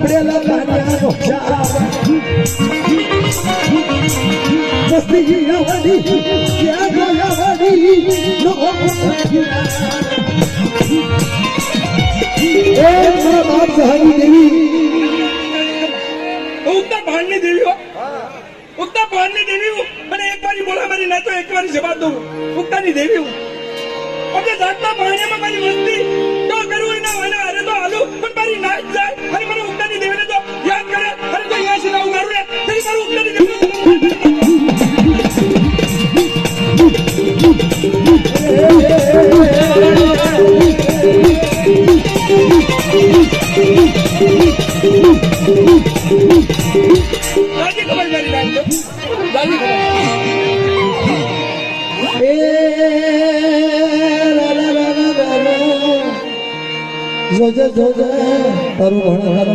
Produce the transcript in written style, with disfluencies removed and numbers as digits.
સાંભળેલા તારિયાનો મસ્તી આવડી ક્યાં આવડી નો એ મારા બાપ સહાય દેવી ઉગતા ભાણની દેવી હો ઉગતા ભાણની દેવી હું અને એક વારી બોલા મારી ના તો એક વારી જવાબ દઉં ઉગતાની દેવી હું ઓકે જાતના ભાણિયામાં મારી વસ્તી તો કરવું એના વાના અરે તો હાલું પણ મારી ના જ જાય અને મને ઉગતાની દેવીને તો યાદ કરે અરે તો અહીંયા છે હું મારું રે તેરી મારું ઉગતાની દેવી રાજી ખબર મારી રાજ રાજી ખબર જોજે તારું ભણ